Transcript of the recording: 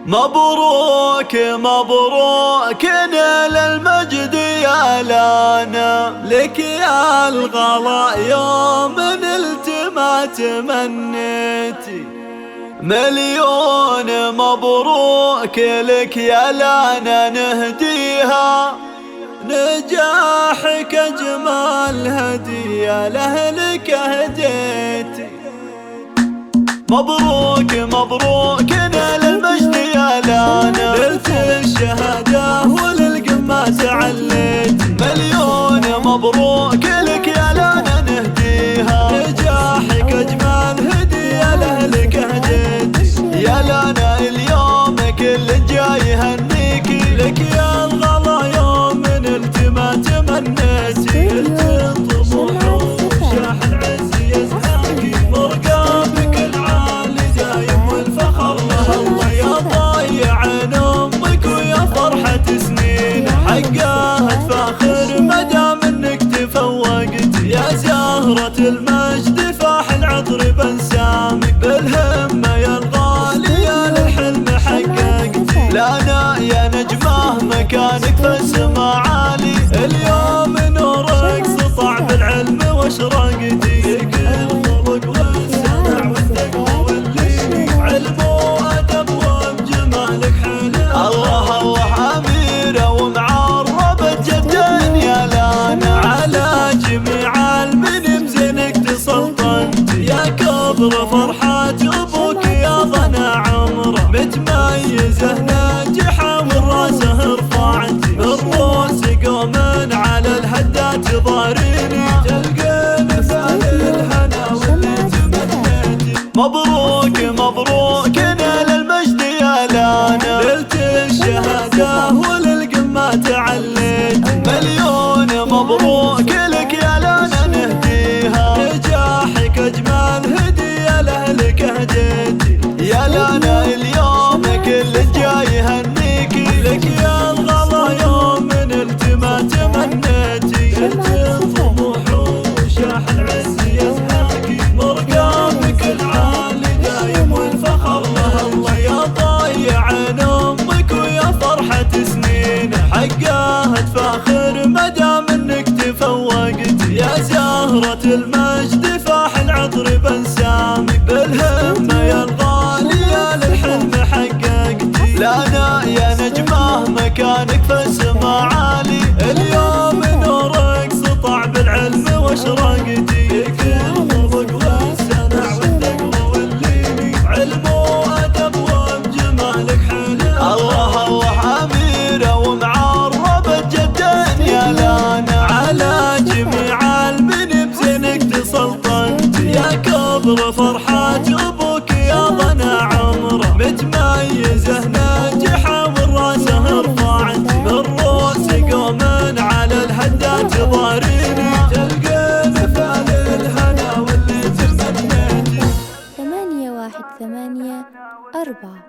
مبروك مبروك نال المجد يا لانا، لك يا الغلا يوم نلت ما تمنيتي. مليون مبروك لك يا لانا نهديها، نجاحك أجمل هدية لأهلك أهديتي. مبروك مبروك نال المجد يا لانا، نلت الشهادة وللقمة تعليتي. مليون مبروك لك يا لانا نهديها، نجاحك أجمل هدية لأهلك أهديتي. يا لانا اليوم كل جاي يهنيكي، لك يا الغلا يوم نلت ما تمنيتي. قلت الطموح وشاح العز يزهقي، مرقامك العالي دايم والفخر له الله. يا ضايع امك ويا فرحة سنين، حقها تفاخر مدام انك تفوقتي. يا زهرة المجد فاح العطر بنسامك، بالهمة يا الغالية للحلم حققتي. لانا يا نجمه مكانك في السما عالي، اليوم نورك سطع بالعلم واشرقتي. كل خلق والسمع والتقوى واللين، علم وادب وبجمالك حلو. الله الله اميره ومعربة جدين يا لانا، على جميع المنم زينك تسلطنت. يا كبر فرحة ابوك يا ضنا عمره، متميزه ناجحه والراسه رفعتي. بالروس قوم على الهدات ضاريني، تلقين فعل الهنا واللي تمنيتي. مبروك مبروك نال المجد يا لانا، نلت الشهادة وللقمة تعليتي. مليون مبروك لك يا لانا نهديها، نجاحك أجمل هدية لأهلك أهديتي. يا لانا اليوم كل جاي يهنيكي، لك يا الغلا يوم نلت ما تمنيتي. قلت الطموح وشاح العز يزهقي، مرقامك العالي دايم والفخر له الله. يا ضايع امك ويا فرحة سنين، حقها تفاخر مدام انك تفوقتي. يا زهرة المجد فاح العطر بنسامك، بالهمة يا الغالية للحلم حققتي. لانا يا نجمه مكانك في السما عالي، اليوم نورك سطع بالعلم واشرقتي. كل خلق والسمع والتقوى واللين، علم وادب وبجمالك حلو. الله الله اميره ومعربة جدين يا لانا، على جميع المنم زينك تسلطنت. يا كبر فرحة ابوك يا ضنا عمره، متميزه ناجحه والراسه رفعتي. بالروس قوم على الهدات ضاريني، تلقين فعل الهنا واللي تمنيتي. 8184